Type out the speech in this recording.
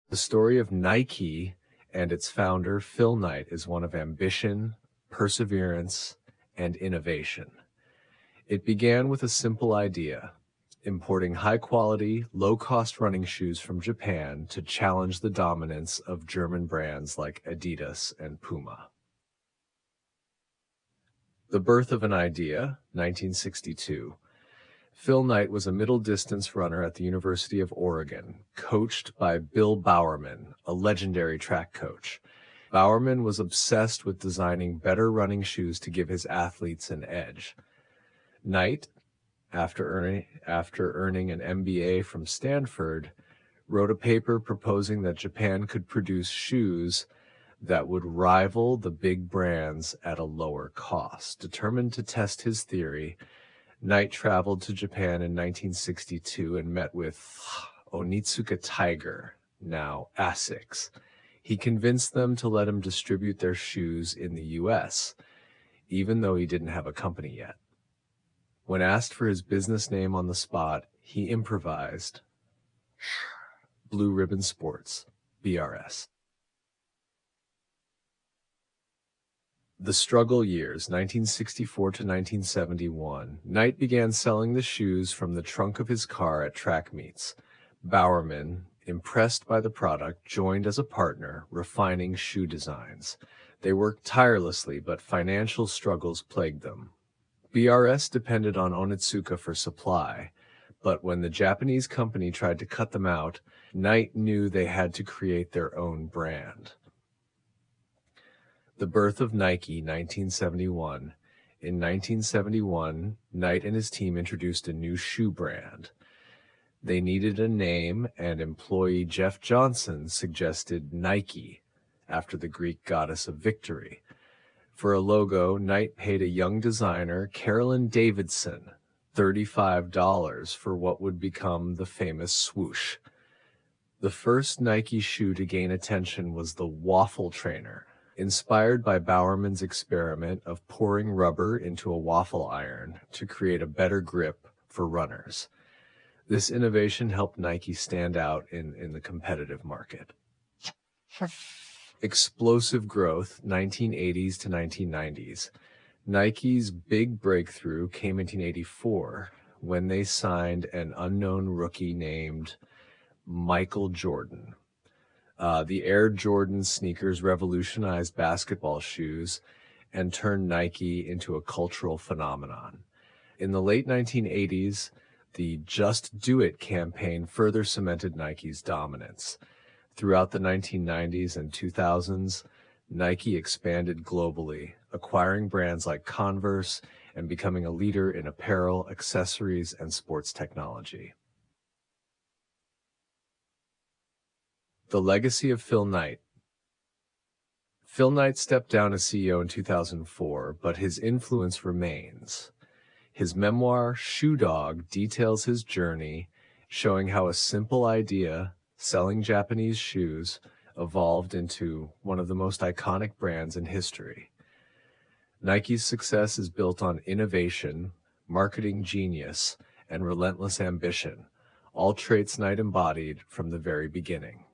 The story of Nike and its founder, Phil Knight, is one of ambition, perseverance, and innovation. It began with a simple idea: importing high-quality, low-cost running shoes from Japan to challenge the dominance of German brands like Adidas and Puma. The birth of an idea, 1962. Phil Knight was a middle-distance runner at the University of Oregon, coached by Bill Bowerman, a legendary track coach. Bowerman was obsessed with designing better running shoes to give his athletes an edge. Knight, after earning an MBA from Stanford, wrote a paper proposing that Japan could produce shoes that would rival the big brands at a lower cost. Determined to test his theory, Knight traveled to Japan in 1962 and met with Onitsuka Tiger, now Asics. He convinced them to let him distribute their shoes in the US, even though he didn't have a company yet. When asked for his business name on the spot, he improvised Blue Ribbon Sports, BRS. The struggle years, 1964 to 1971. Knight began selling the shoes from the trunk of his car at track meets. Bowerman, impressed by the product, joined as a partner, refining shoe designs. They worked tirelessly, but financial struggles plagued them. BRS depended on Onitsuka for supply, but when the Japanese company tried to cut them out, Knight knew they had to create their own brand. The birth of Nike, 1971. In 1971, Knight and his team introduced a new shoe brand. They needed a name, and employee Jeff Johnson suggested Nike, after the Greek goddess of victory. For a logo, Knight paid a young designer, Carolyn Davidson, $35 for what would become the famous swoosh. The first Nike shoe to gain attention was the Waffle Trainer, inspired by Bowerman's experiment of pouring rubber into a waffle iron to create a better grip for runners. This innovation helped Nike stand out in the competitive market. Explosive growth, 1980s to 1990s. Nike's big breakthrough came in 1984 when they signed an unknown rookie named Michael Jordan. The Air Jordan sneakers revolutionized basketball shoes and turned Nike into a cultural phenomenon. In the late 1980s, the Just Do It campaign further cemented Nike's dominance. Throughout the 1990s and 2000s, Nike expanded globally, acquiring brands like Converse and becoming a leader in apparel, accessories, and sports technology. The legacy of Phil Knight. Phil Knight stepped down as CEO in 2004, but his influence remains. His memoir, Shoe Dog, details his journey, showing how a simple idea, selling Japanese shoes, evolved into one of the most iconic brands in history. Nike's success is built on innovation, marketing genius, and relentless ambition, all traits Knight embodied from the very beginning.